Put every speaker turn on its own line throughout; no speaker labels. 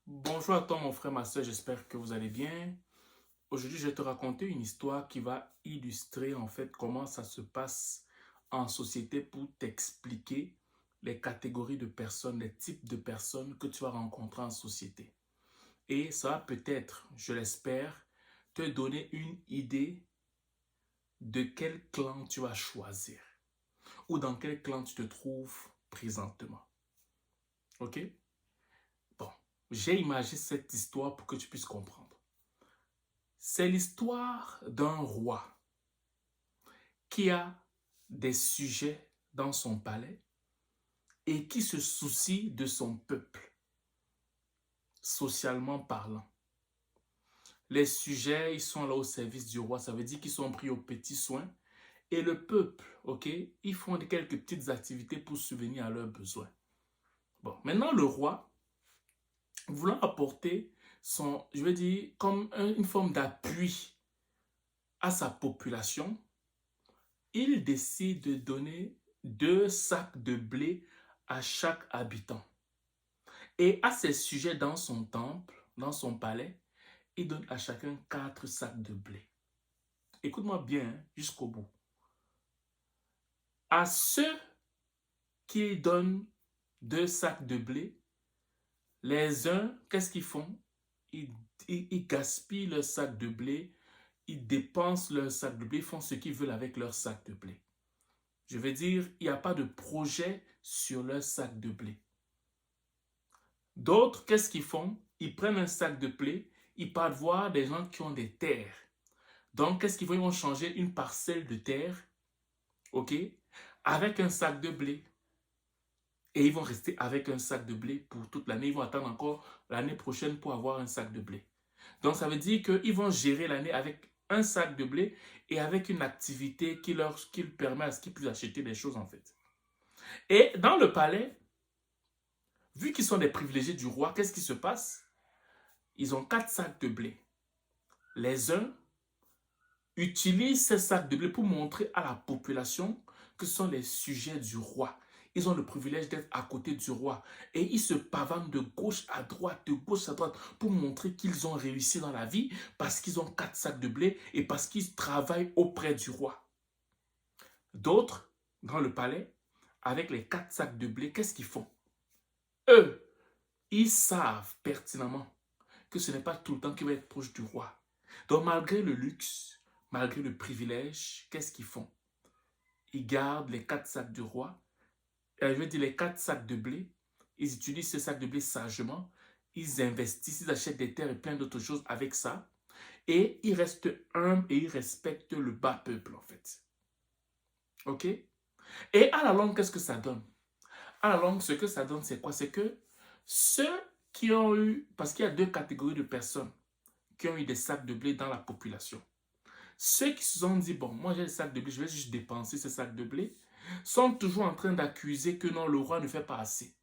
Bonjour à toi mon frère, ma soeur, j'espère que vous allez bien. Aujourd'hui, je vais te raconter une histoire qui va illustrer en fait comment ça se passe en société pour t'expliquer les catégories de personnes, les types de personnes que tu vas rencontrer en société. Et ça va peut-être, je l'espère, te donner une idée de quel clan tu vas choisir ou dans quel clan tu te trouves présentement. Ok? Bon, j'ai imagé cette histoire pour que tu puisses comprendre. C'est l'histoire d'un roi qui a des sujets dans son palais et qui se soucie de son peuple, socialement parlant. Les sujets, ils sont là au service du roi, ça veut dire qu'ils sont pris aux petits soins. Et le peuple, ok, ils font quelques petites activités pour subvenir à leurs besoins. Bon, maintenant le roi, voulant apporter son, je veux dire, comme une forme d'appui à sa population, il décide de donner 2 sacs de blé à chaque habitant. Et à ses sujets dans son temple, dans son palais, il donne à chacun 4 sacs de blé. Écoute-moi bien hein, jusqu'au bout. À ceux qui donnent 2 sacs de blé, les uns, qu'est-ce qu'ils font? Ils gaspillent leur sac de blé, ils dépensent leur sac de blé, ils font ce qu'ils veulent avec leur sac de blé. Je veux dire, il n'y a pas de projet sur leur sac de blé. D'autres, qu'est-ce qu'ils font? Ils prennent un sac de blé, ils partent voir des gens qui ont des terres. Donc, qu'est-ce qu'ils vont? Ils vont changer une parcelle de terre, ok, avec un sac de blé. Et ils vont rester avec un sac de blé pour toute l'année. Ils vont attendre encore l'année prochaine pour avoir un sac de blé. Donc, ça veut dire qu'ils vont gérer l'année avec un sac de blé et avec une activité qui permet à ce qu'ils puissent acheter des choses, en fait. Et dans le palais, vu qu'ils sont des privilégiés du roi, qu'est-ce qui se passe? Ils ont 4 sacs de blé. Les uns utilisent ces sacs de blé pour montrer à la population que ce sont les sujets du roi. Ils ont le privilège d'être à côté du roi. Et ils se pavanent de gauche à droite, pour montrer qu'ils ont réussi dans la vie parce qu'ils ont 4 sacs de blé et parce qu'ils travaillent auprès du roi. D'autres, dans le palais, avec les 4 sacs de blé, qu'est-ce qu'ils font? Eux, ils savent pertinemment que ce n'est pas tout le temps qu'ils vont être proches du roi. Donc malgré le luxe, malgré le privilège, qu'est-ce qu'ils font? Ils gardent les 4 sacs du roi, je veux dire les 4 sacs de blé, ils utilisent ces sacs de blé sagement, ils investissent, ils achètent des terres et plein d'autres choses avec ça, et ils restent humbles et ils respectent le bas peuple en fait. Ok? Et à la longue, qu'est-ce que ça donne? À la longue, ce que ça donne, c'est quoi? C'est que ceux qui ont eu, parce qu'il y a 2 catégories de personnes qui ont eu des sacs de blé dans la population. Ceux qui se sont dit, bon, moi j'ai des sacs de blé, je vais juste dépenser ces sacs de blé, sont toujours en train d'accuser que non, le roi ne fait pas assez.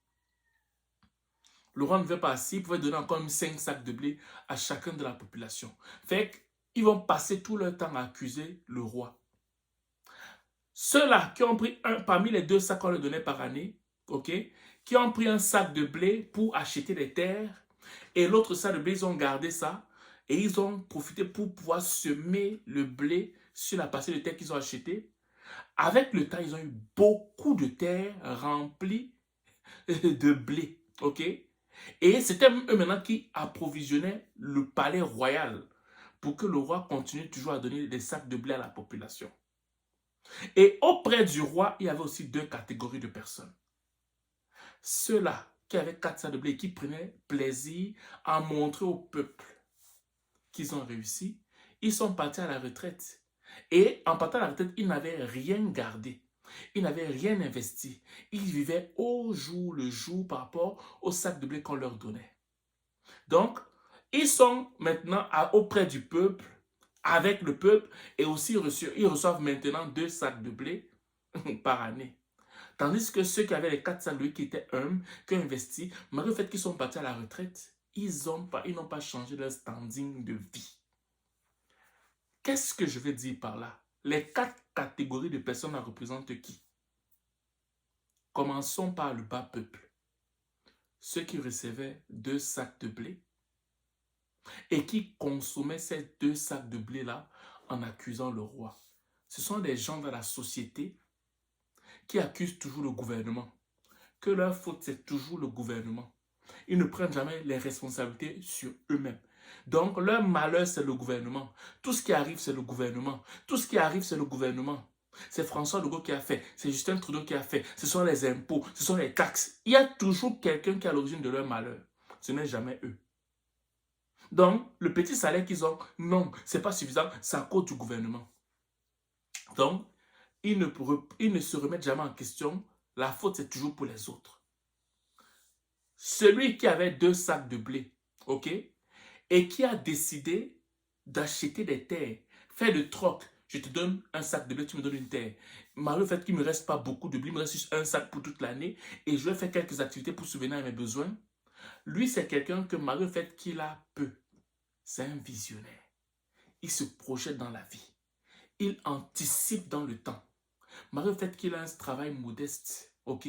Le roi ne fait pas assez, il pouvait donner encore 5 sacs de blé à chacun de la population. Fait qu'ils vont passer tout leur temps à accuser le roi. Ceux-là qui ont pris parmi les 2 sacs qu'on leur donnait par année, ok, qui ont pris un sac de blé pour acheter des terres, et l'autre sac de blé, ils ont gardé ça, et ils ont profité pour pouvoir semer le blé sur la parcelle de terre qu'ils ont achetée. Avec le temps, ils ont eu beaucoup de terres remplies de blé, ok? Et c'était eux maintenant qui approvisionnaient le palais royal pour que le roi continue toujours à donner des sacs de blé à la population. Et auprès du roi, il y avait aussi 2 catégories de personnes. Ceux-là qui avaient 4 sacs de blé et qui prenaient plaisir à montrer au peuple qu'ils ont réussi, ils sont partis à la retraite. Et en partant à la retraite, ils n'avaient rien gardé. Ils n'avaient rien investi. Ils vivaient au jour le jour par rapport au sac de blé qu'on leur donnait. Donc, ils sont maintenant auprès du peuple, avec le peuple, et aussi ils reçoivent maintenant 2 sacs de blé par année. Tandis que ceux qui avaient les 4 sacs de blé qui étaient humbles, qui ont investi, malgré le fait qu'ils sont partis à la retraite, ils n'ont pas changé leur standing de vie. Qu'est-ce que je veux dire par là? Les 4 catégories de personnes représentent qui? Commençons par le bas peuple. ceux qui recevaient 2 sacs de blé et qui consommaient ces 2 sacs de blé-là en accusant le roi. Ce sont des gens dans la société qui accusent toujours le gouvernement, que leur faute c'est toujours le gouvernement. Ils ne prennent jamais les responsabilités sur eux-mêmes. Donc leur malheur c'est le gouvernement. Tout ce qui arrive c'est le gouvernement. Tout ce qui arrive c'est le gouvernement. C'est François Legault qui a fait, c'est Justin Trudeau qui a fait, ce sont les impôts, ce sont les taxes. Il y a toujours quelqu'un qui est à l'origine de leur malheur. Ce n'est jamais eux. Donc, le petit salaire qu'ils ont, non, ce n'est pas suffisant, c'est à cause du gouvernement. Donc, ils ne se remettent jamais en question, la faute c'est toujours pour les autres. Celui qui avait 2 sacs de blé, ok, et qui a décidé d'acheter des terres, faire le troc, je te donne un sac de blé, tu me donnes une terre. Malgré le fait qu'il ne me reste pas beaucoup de blé, il me reste juste un sac pour toute l'année, et je vais faire quelques activités pour subvenir à mes besoins. Lui, c'est quelqu'un que malgré le fait qu'il a peu, c'est un visionnaire. Il se projette dans la vie. Il anticipe dans le temps. Malgré le fait qu'il a un travail modeste, ok,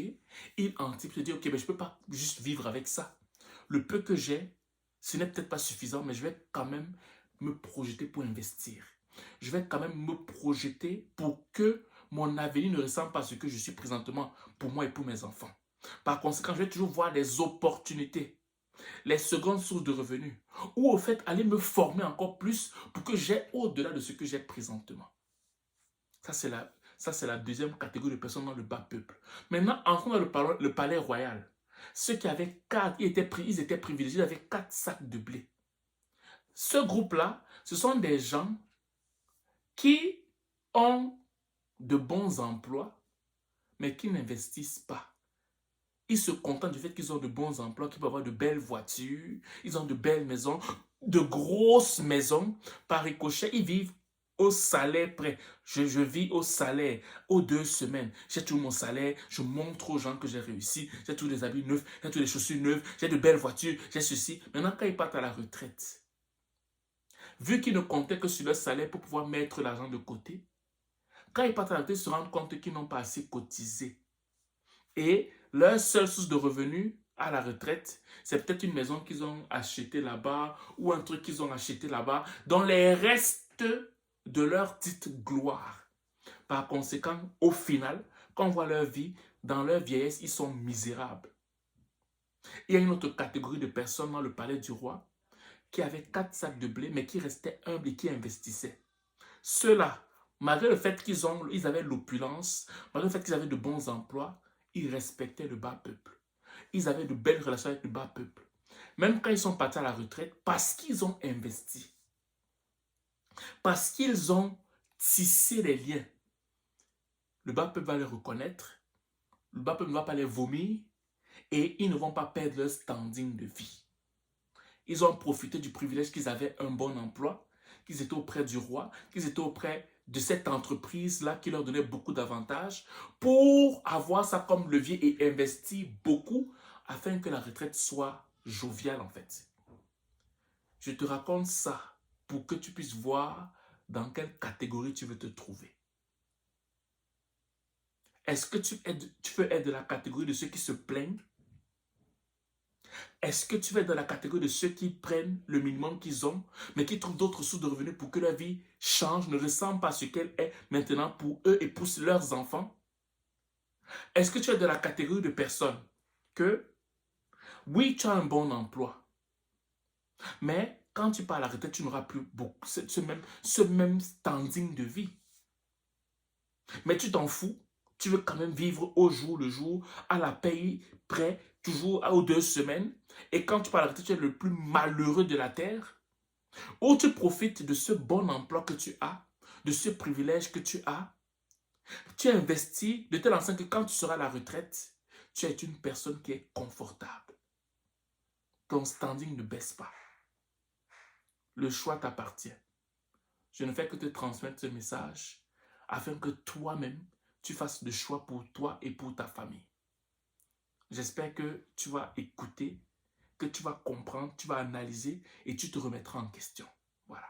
il anticipe, il dit, ok, mais je ne peux pas juste vivre avec ça. Le peu que j'ai, ce n'est peut-être pas suffisant, mais je vais quand même me projeter pour investir. Je vais quand même me projeter pour que mon avenir ne ressemble pas à ce que je suis présentement pour moi et pour mes enfants. Par conséquent, je vais toujours voir des opportunités, les secondes sources de revenus, ou au fait, aller me former encore plus pour que j'ai au-delà de ce que j'ai présentement. Ça, c'est la deuxième catégorie de personnes dans le bas peuple. Maintenant, entrons dans le palais royal. Ceux qui avaient 4, ils étaient privilégiés, ils avaient 4 sacs de blé. Ce groupe-là, ce sont des gens qui ont de bons emplois, mais qui n'investissent pas. Ils se contentent du fait qu'ils ont de bons emplois, qu'ils peuvent avoir de belles voitures, ils ont de belles maisons, de grosses maisons. Par ricochet, ils vivent au salaire près. Je vis au salaire, aux 2 semaines. J'ai tout mon salaire, je montre aux gens que j'ai réussi, j'ai tous les habits neufs, j'ai toutes les chaussures neuves, j'ai de belles voitures, j'ai ceci. Maintenant, quand ils partent à la retraite, vu qu'ils ne comptaient que sur leur salaire pour pouvoir mettre l'argent de côté, quand ils partent à la retraite, ils se rendent compte qu'ils n'ont pas assez cotisé. Et leur seule source de revenus à la retraite, c'est peut-être une maison qu'ils ont achetée là-bas ou un truc qu'ils ont acheté là-bas, dans les restes de leur petite gloire. Par conséquent, au final, quand on voit leur vie, dans leur vieillesse, ils sont misérables. Il y a une autre catégorie de personnes dans le palais du roi qui avaient 4 sacs de blé, mais qui restaient humbles et qui investissaient. Ceux-là, malgré le fait qu'ils avaient l'opulence, malgré le fait qu'ils avaient de bons emplois, ils respectaient le bas peuple. Ils avaient de belles relations avec le bas peuple. Même quand ils sont partis à la retraite, parce qu'ils ont investi. Parce qu'ils ont tissé les liens. Le bas peuple va les reconnaître. Le bas peuple ne va pas les vomir. Et ils ne vont pas perdre leur standing de vie. Ils ont profité du privilège qu'ils avaient un bon emploi, qu'ils étaient auprès du roi, qu'ils étaient auprès de cette entreprise-là qui leur donnait beaucoup d'avantages pour avoir ça comme levier et investir beaucoup afin que la retraite soit joviale en fait. Je te raconte ça pour que tu puisses voir dans quelle catégorie tu veux te trouver. Est-ce que tu veux être de la catégorie de ceux qui se plaignent? Est-ce que tu vas être dans la catégorie de ceux qui prennent le minimum qu'ils ont, mais qui trouvent d'autres sources de revenus pour que leur vie change, ne ressemble pas à ce qu'elle est maintenant pour eux et pour leurs enfants? Est-ce que tu es dans la catégorie de personnes que, oui, tu as un bon emploi, mais quand tu pars à la retraite, tu n'auras plus beaucoup, ce même standing de vie. Mais tu t'en fous, tu veux quand même vivre au jour le jour, à la paye près, toujours aux 2 semaines. Et quand tu pars à la retraite, tu es le plus malheureux de la terre. Ou tu profites de ce bon emploi que tu as, de ce privilège que tu as. Tu investis de telle sorte que quand tu seras à la retraite, tu es une personne qui est confortable. Ton standing ne baisse pas. Le choix t'appartient. Je ne fais que te transmettre ce message afin que toi-même, tu fasses le choix pour toi et pour ta famille. J'espère que tu vas écouter, que tu vas comprendre, tu vas analyser et tu te remettras en question. Voilà.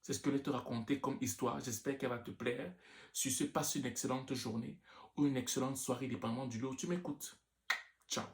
C'est ce que je vais te raconter comme histoire. J'espère qu'elle va te plaire. Sur ce, passe une excellente journée ou une excellente soirée, dépendamment du lieu où tu m'écoutes. Ciao.